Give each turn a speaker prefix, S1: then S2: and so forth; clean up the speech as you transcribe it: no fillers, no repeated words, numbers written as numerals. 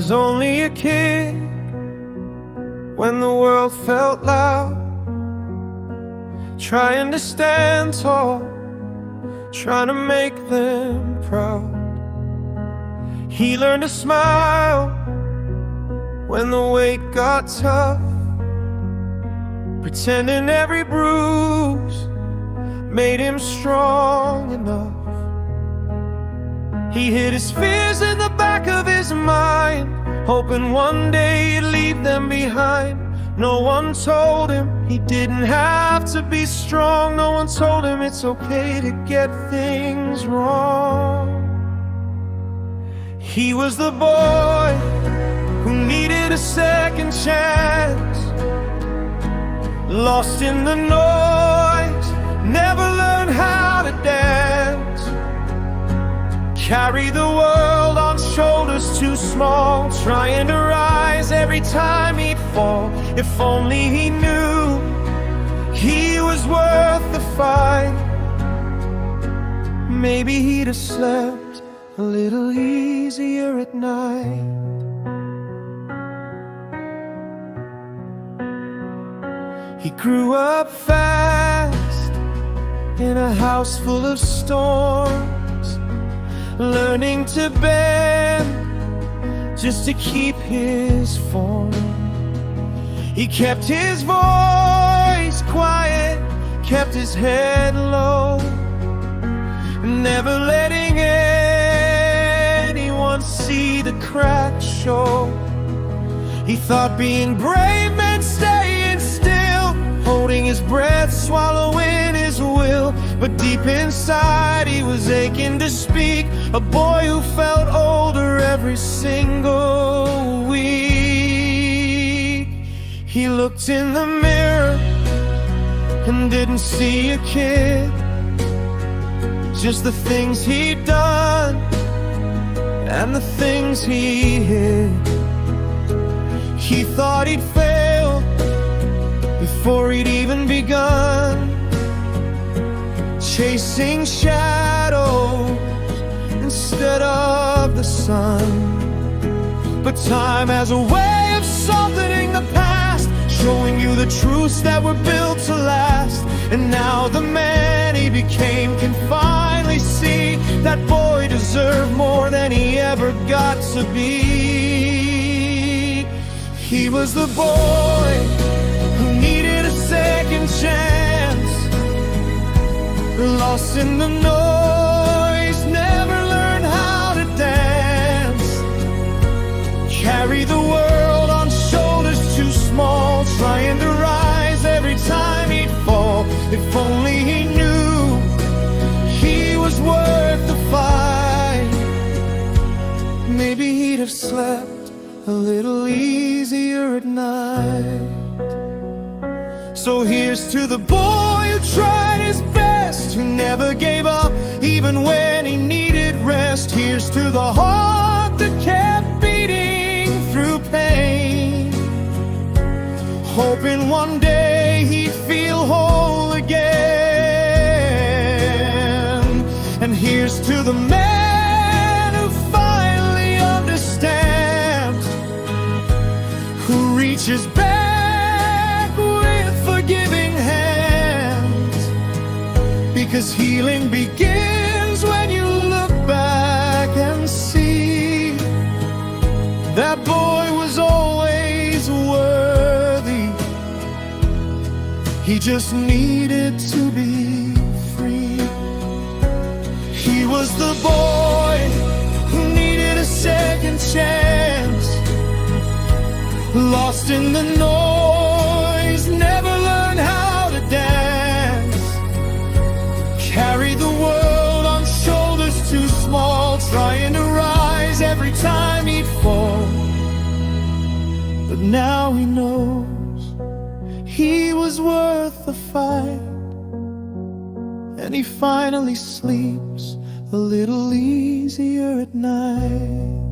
S1: was only a kid when the world felt loud, trying to stand tall, trying to make them proud. He learned to smile when the weight got tough, pretending every bruise made him strong enough. He hid his fears in the back of his mind, hoping one day he'd leave them behind. No one told him he didn't have to be strong. No one told him it's okay to get things wrong. He was the boy who needed a second chance, lost in the noise, never learned how to dance. Carry the world on shoulders too small, trying to rise every time he'd fall. If only he knew he was worth the fight, maybe he'd have slept a little easier at night. He grew up fast in a house full of storms, learning to bend just to keep his form. He kept his voice quiet, kept his head low, never letting anyone see the cracks show. He thought being brave meant staying still, holding his breath, swallowing his will. But deep inside he was aching to speak, a boy who felt older every single week. He looked in the mirror and didn't see a kid, just the things he'd done and the things he hid. He thought he'd failed before he'd even begun, chasing shadows instead of the sun. But time has a way of softening the past, showing you the truths that were built to last. And now the man he became can finally see that boy deserved more than he ever got to be. He was the boy who needed a second chance, lost in the noise, never learned how to dance. Carry the world on shoulders too small, trying to rise every time he'd fall. If only he knew he was worth the fight, maybe he'd have slept a little easier at night. So here's to the boy who tried his best, who never gave up even when he needed rest. Here's to the heart that kept beating through pain, hoping one day he'd feel whole again. And here's to the man who finally understands, who reaches back with forgiving hands, because healing begins when you look back and see that boy was always worthy. He just needed to be free. He was the boy who needed a second chance, lost in the noise, never learned how to dance. Carry the world on shoulders too small, trying to rise every time he'd fall. But now he knows he was worth the fight, and he finally sleeps a little easier at night.